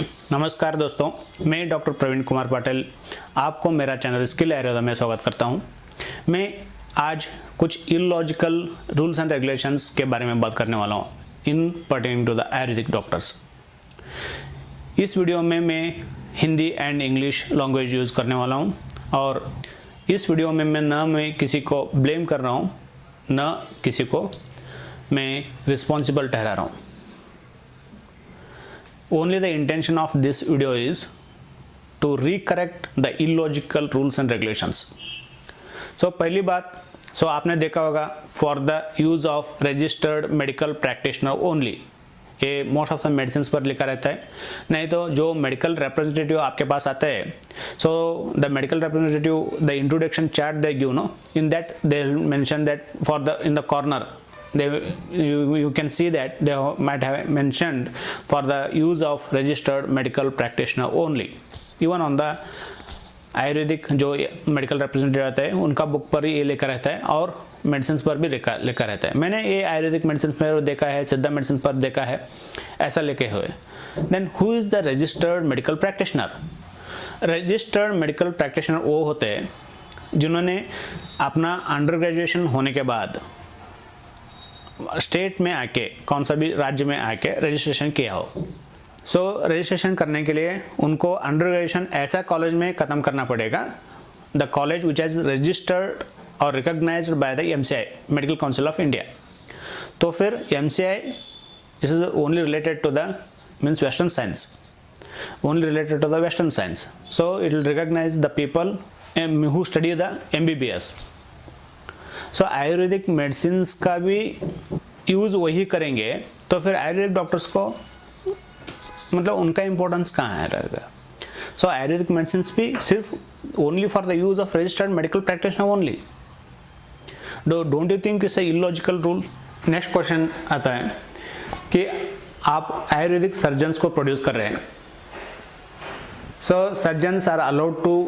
नमस्कार दोस्तों, मैं डॉक्टर प्रवीण कुमार पाटिल आपको मेरा चैनल स्किल आयुर्वेदा में स्वागत करता हूं। मैं आज कुछ इलॉजिकल रूल्स एंड रेगुलेशंस के बारे में बात करने वाला हूं in pertaining to the Ayurvedic doctors. इस वीडियो में मैं Hindi and English language use करने वाला हूं और इस वीडियो में मैं किसी को ब्लेम कर रहा हूं, न किसी को मैं रिस्पॉन्सिबल ठहरा रहा हूं। Only the intention of this video is to recorrect the illogical rules and regulations. So पहली बात, आपने देखा होगा for the use of registered medical practitioner only, ये मोस्ट ऑफ द मेडिसिन पर लिखा रहता है। नहीं तो जो मेडिकल रिप्रेजेंटेटिव आपके पास आते हैं, so the medical representative the introduction chart they give no, in that they mention that for the in the corner you can see that they might have mentioned for the use of registered medical practitioner only. Even on the Ayurvedic जो medical representative रहते हैं उनका book पर ही ये लिखा रहता है और मेडिसिन पर भी लिखा रहता है। मैंने ये आयुर्वेदिक मेडिसिन पर देखा है, सिद्धा मेडिसिन पर देखा है, ऐसा लिखे हुए। Then who is the registered medical practitioner? Registered medical practitioner वो होते हैं जिन्होंने अपना अंडर ग्रेजुएशन होने के बाद स्टेट में आके, कौन सा भी राज्य में आके रजिस्ट्रेशन किया हो। रजिस्ट्रेशन करने के लिए उनको अंडर ग्रेजुएशन ऐसा कॉलेज में ख़त्म करना पड़ेगा, the college which has registered और recognised by the MCI, medical council of India. तो फिर MCI is only related to the means western science, only related to the western science. So it will recognise the people who study the MBBS। Ayurvedic medicine का भी use वही करेंगे, तो फिर Ayurvedic doctors को मतलब उनका इम्पोर्टेंस कहाँ है रहेगा। आयुर्वेदिक मेडिसिन भी सिर्फ only for the use of registered medical practitioner only. Don't you think it's a illogical rule? Next question आता है कि आप आयुर्वेदिक सर्जन्स को प्रोड्यूस कर रहे हैं। Surgeons are allowed to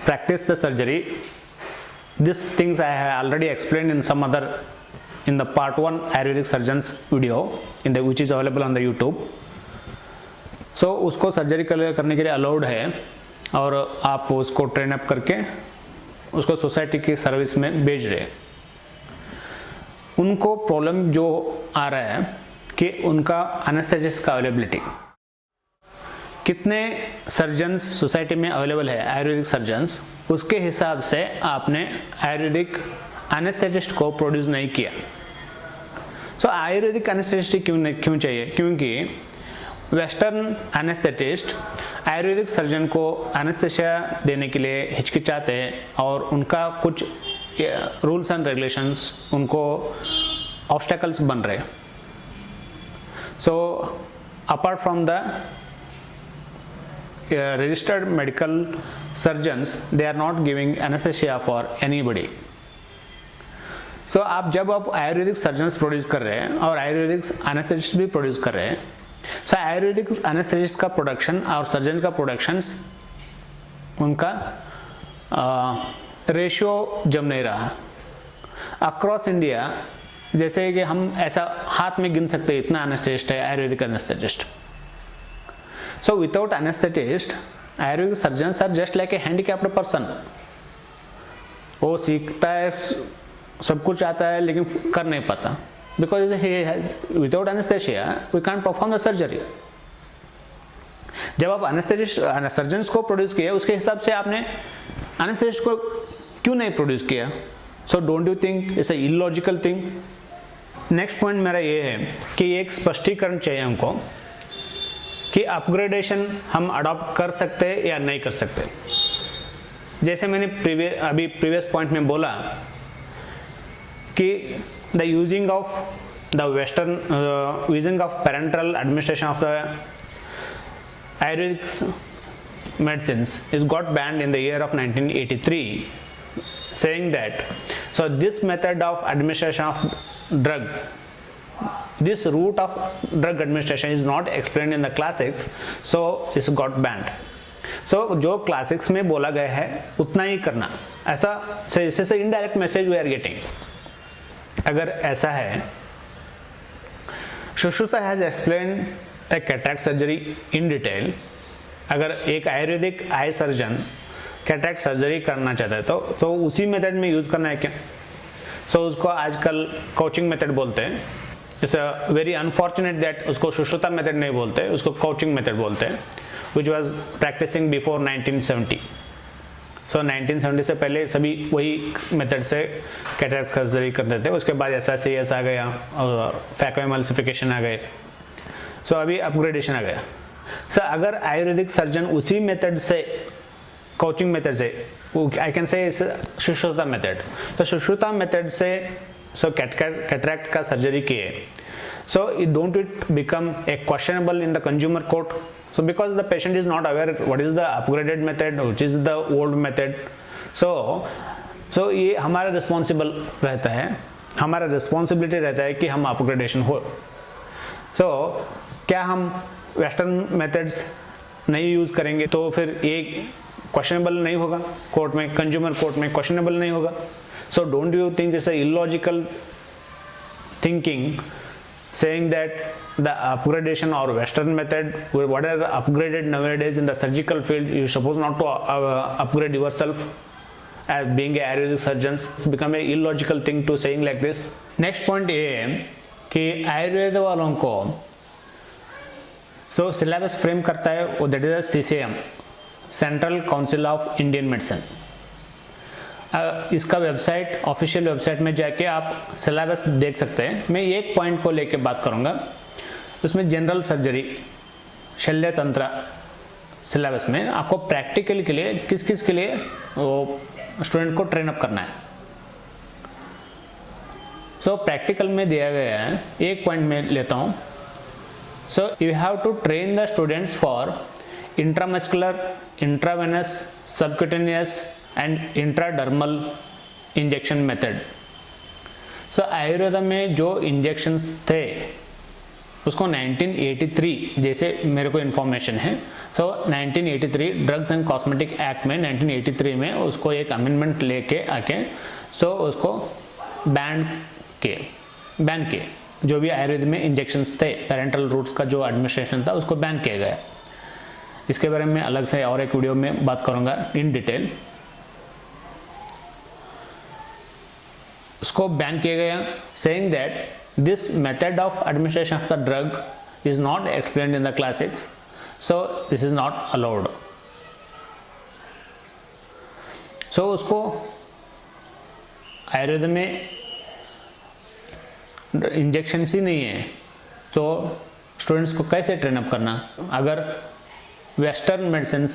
practise the surgery. These things I have already explained in some other, in the part 1 Ayurvedic surgeons video which is available on the YouTube. उसको surgery करने के लिए allowed है और आप उसको ट्रेन अप करके उसको सोसाइटी की सर्विस में भेज रहे हैं। उनको प्रॉब्लम जो आ रहा है कि उनका एनेस्थेसिस्ट का अवेलेबिलिटी, कितने सर्जन्स सोसाइटी में अवेलेबल है आयुर्वेदिक सर्जन्स, उसके हिसाब से आपने आयुर्वेदिक एनेस्थेसिस्ट को प्रोड्यूस नहीं किया। आयुर्वेदिक एनेस्थेसिस्ट क्यों चाहिए? क्योंकि वेस्टर्न एनेस्थेटिस्ट आयुर्वेदिक सर्जन को एनेस्थेसिया देने के लिए हिचकिचाते हैं और उनका कुछ रूल्स एंड रेगुलेशंस उनको ऑब्स्टेकल्स बन रहे। Apart from the registered medical surgeons, they are not giving anesthesia for anybody. आप जब आयुर्वेदिक सर्जन्स प्रोड्यूस कर रहे हैं और आयुर्वेदिक एनेस्थेसिस्ट भी प्रोड्यूस कर रहे हैं, आयुर्वेदिक एनेस्थेसिस्ट का प्रोडक्शन और सर्जन का प्रोडक्शंस उनका रेशियो जम नहीं रहा अक्रॉस इंडिया। जैसे कि हम ऐसा हाथ में गिन सकते हैं इतना एनेस्थेसिस्ट है Ayurvedic anaesthetist. Without anesthetist, Ayurvedic surgeons are just like a handicapped person. वो सीखता है, सब कुछ आता है, लेकिन कर नहीं पाता, because he has without anesthesia we can't perform the surgery. जब आप एनेस्थेटिस्ट सर्जन्स को प्रोड्यूस किया, उसके हिसाब से आपने एनेस्थेटिस्ट को क्यों नहीं प्रोड्यूस किया? Don't you think it's a illogical thing? Next point मेरा ये है कि एक स्पष्टीकरण चाहिए हमको कि अपग्रेडेशन हम अडॉप्ट कर सकते हैं या नहीं कर सकते। जैसे मैंने प्रीवियस पॉइंट में बोला कि the using of the western using of parental administration of the Ayurvedic medicines is got banned in the year of 1983, saying that this method of administration of drug, this route of drug administration is not explained in the classics, so it's got banned. जो classics में बोला गया है उतना ही करना, ऐसा से indirect message we are getting. अगर ऐसा है, Sushruta has explained a cataract surgery in detail, अगर एक Ayurvedic eye surgeon cataract surgery करना चाहता है तो उसी मेथड में यूज़ करना है क्या? सो उसको आजकल कोचिंग मेथड बोलते हैं. It's a very unfortunate that उसको सुश्रुता मेथड नहीं बोलते, उसको कोचिंग मेथड बोलते हैं, विच वॉज प्रैक्टिसिंग बिफोर 1970. सो 1970 से पहले सभी वही मेथड से कैटरेक्ट सर्जरी करते थे. उसके बाद SRCS आ गया और फैकोएमल्सिफिकेशन आ गए. सो अभी अपग्रेडेशन आ गया. सो अगर आयुर्वेदिक सर्जन उसी मेथड से, कोचिंग मेथड से, I can say Sushruta method, तो सुश्रुता मेथड से कैटरेक्ट का सर्जरी किए, so don't it become a questionable in the consumer court? So because the patient is not aware what is the upgraded method, which is the old method, so ये हमारा responsible रहता है, हमारा responsibility रहता है कि हम अपग्रेडेशन हो. so क्या हम वेस्टर्न मेथड्स नहीं यूज़ करेंगे तो फिर ये क्वेश्चनेबल नहीं होगा कोर्ट में, कंज्यूमर कोर्ट में क्वेश्चनेबल नहीं होगा. so don't you think it's a illogical thinking saying that the upgradation or western method, what are upgraded nowadays in the surgical field, you suppose not to upgrade yourself as being a ayurvedic surgeon? It's become a illogical thing to saying like this. next point ये है कि आयुर्वेद वालों को syllabus frame करता है, that is CCM, central council of Indian medicine. इसका website, official website में जाके आप सिलेबस देख सकते हैं. मैं एक पॉइंट को लेके बात करूंगा. उसमें जनरल सर्जरी, शल्य तंत्र सिलेबस में आपको प्रैक्टिकल के लिए किस किस के लिए वो स्टूडेंट को ट्रेन अप करना है. सो प्रैक्टिकल में दिया गया है, एक पॉइंट में लेता हूँ. So you have to train the students for intramuscular, intravenous, subcutaneous and intradermal injection method. So Ayurveda में जो इंजेक्शंस थे उसको 1983 जैसे मेरे को इन्फॉर्मेशन है. सो 1983 ड्रग्स एंड कॉस्मेटिक एक्ट में 1983 में उसको एक अमेंडमेंट लेके आके उसको बैन किए. जो भी आयुर्वेद में इंजेक्शंस थे, पेरेंटल रूट्स का जो एडमिनिस्ट्रेशन था उसको बैन किया गया. इसके बारे में अलग से और एक वीडियो में बात करूंगा इन डिटेल. उसको बैन किया गया, saying that this method of administration of the drug is not explained in the classics, so this is not allowed. so उसको आयुर्वेद में इंजेक्शन ही नहीं है तो स्टूडेंट्स को कैसे ट्रेन अप करना? अगर वेस्टर्न मेडिसिन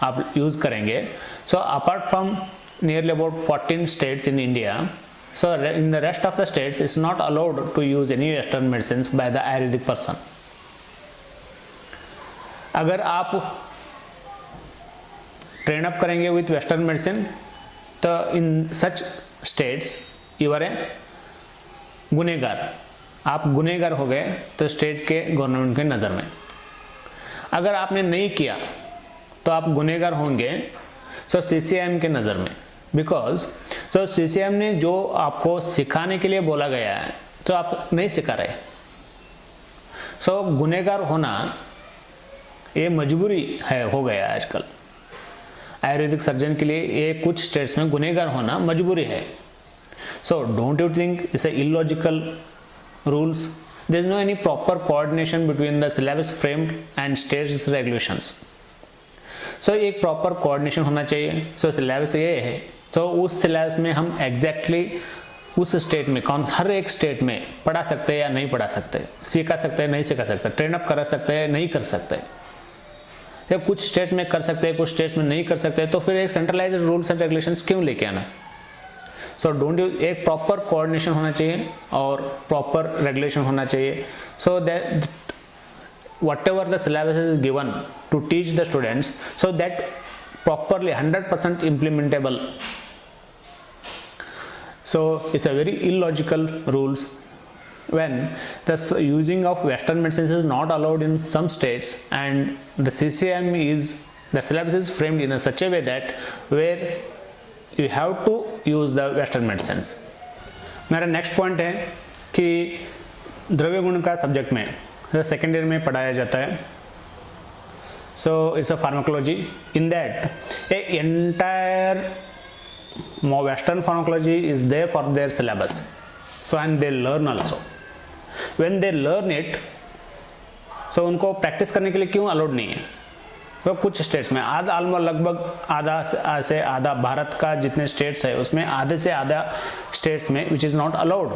आप यूज करेंगे, so apart from nearly about 14 states in India, so in the rest of the states it's not allowed to use any western medicines by the ayurvedic person. अगर आप train up करेंगे with western medicine तो इन सच states you R A गुनहगार. आप गुनहगार हो गए तो स्टेट के गवर्नमेंट के नज़र में. अगर आपने नहीं किया तो आप गुनहगार होंगे CCM के नज़र में, बिकॉज CCM ने जो आपको सिखाने के लिए बोला गया है तो आप नहीं सिखा रहे. गुनहगार होना ये मजबूरी है, हो गया आजकल आयुर्वेदिक सर्जन के लिए. ये कुछ स्टेट्स में गुनहगार होना मजबूरी है. Don't you think it's a illogical rules? There is no any proper coordination between the syllabus framed and states regulations. एक प्रॉपर कोऑर्डिनेशन होना चाहिए. सिलेबस ये है तो उस सिलेबस में हम एग्जैक्टली उस स्टेट में हर एक स्टेट में पढ़ा सकते हैं या नहीं पढ़ा सकते, सिखा सकते हैं नहीं सिखा सकते, ट्रेन अप करा सकते हैं नहीं कर सकते, या कुछ स्टेट में कर सकते हैं कुछ स्टेट्स में नहीं कर सकते. तो फिर एक सेंट्रलाइज्ड रूल्स एंड रेगुलेशंस क्यों लेके आना? डोंट यू, एक प्रॉपर कोऑर्डिनेशन होना चाहिए और प्रॉपर रेगुलेशन होना चाहिए. That whatever the syllabus is given to teach the students, so that properly 100% implementable. It's a very illogical rules when the using of western medicines is not allowed in some states, and the CCM is, the syllabus is framed in such a way that where you have to use the western medicines. मेरा next point है कि द्रव्य गुण का subject में second year में पढ़ाया जाता है. So it's a pharmacology. In that, a entire Western pharmacology is there for their syllabus. So and they learn also. When they learn it, so उनको प्रैक्टिस करने के लिए क्यों अलाउड नहीं है? वो कुछ स्टेट्स में आधा लगभग आधा से आधा भारत का जितने स्टेट्स है उसमें आधे से आधा स्टेट्स में which is not allowed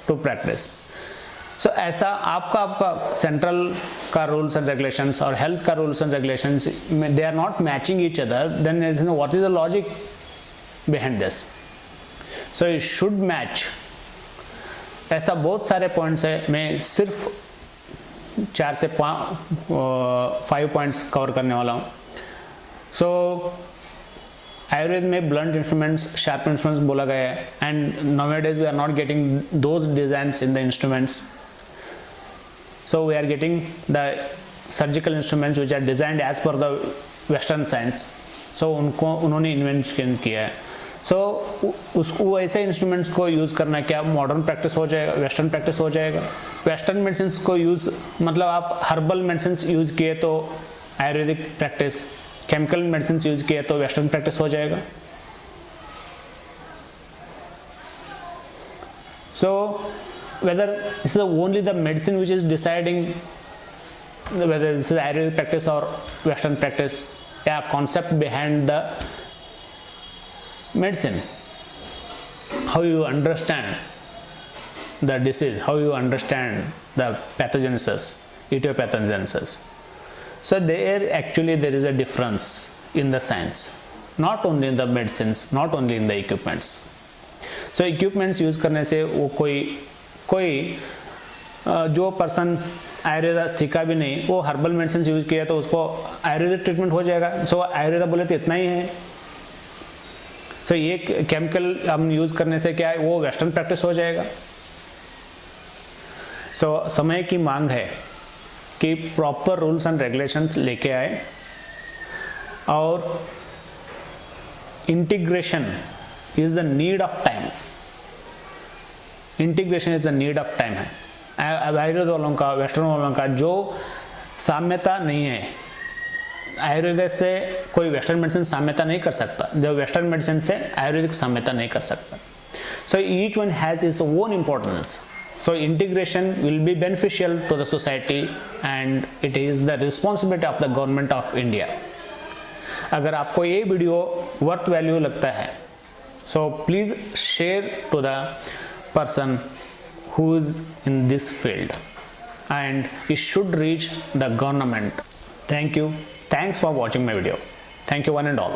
to practise. So ऐसा आपका सेंट्रल का रूल्स एंड रेगुलेशंस और हेल्थ का rules and regulations they are not matching each other, then what is the logic behind this? So it should match. ऐसा बहुत सारे points है, मैं सिर्फ 4 से 5 पॉइंट्स कवर करने वाला हूँ. सो आयुर्वेद में ब्लंट इंस्ट्रूमेंट्स, शार्प इंस्ट्रूमेंट्स बोला गया है, and nowadays we are not getting those designs in the instruments. So we are getting the surgical instruments which are designed as per the western science. So उन्होंने invention किया है. So उसको ऐसे instruments को use करना क्या modern practice हो जाएगा, वेस्टर्न प्रैक्टिस हो जाएगा? वेस्टर्न मेडिसिन को यूज़ मतलब आप हर्बल मेडिसिन यूज़ किए तो Ayurvedic practice, chemical medicine use किए तो वेस्टर्न प्रैक्टिस हो जाएगा. So whether this is only the medicine which is deciding whether this is Ayurvedic practice or Western practice, yeah, concept behind the medicine, how you understand the disease, how you understand the pathogenesis, etiopathogenesis. So there actually there is a difference in the science, not only in the medicines, not only in the equipments. So equipments use करने से वो कोई जो person Ayurveda सीखा भी नहीं वो herbal medicine use किया तो उसको आयुर्वेदिक ट्रीटमेंट हो जाएगा. सो आयुर्वेदा बोले तो इतना ही है. सो ये केमिकल हम यूज करने से क्या है वो वेस्टर्न प्रैक्टिस हो जाएगा. सो समय की मांग है कि प्रॉपर रूल्स एंड रेगुलेशंस लेके आए और integration is the need of time. Integration is the need of time है. आयुर्वेद वालों का, वेस्टर्न वालों का जो साम्यता नहीं है, आयुर्वेद से कोई वेस्टर्न मेडिसिन साम्यता नहीं कर सकता, जो वेस्टर्न मेडिसिन से आयुर्वेदिक साम्यता नहीं कर सकता. So each one has its own importance. So integration will be beneficial to the society and it is the responsibility of the government of India. अगर आपको ये वीडियो वर्थ वैल्यू लगता है so please share to the person who is in this field and it should reach the government. Thank you. Thanks for watching my video. Thank you one and all.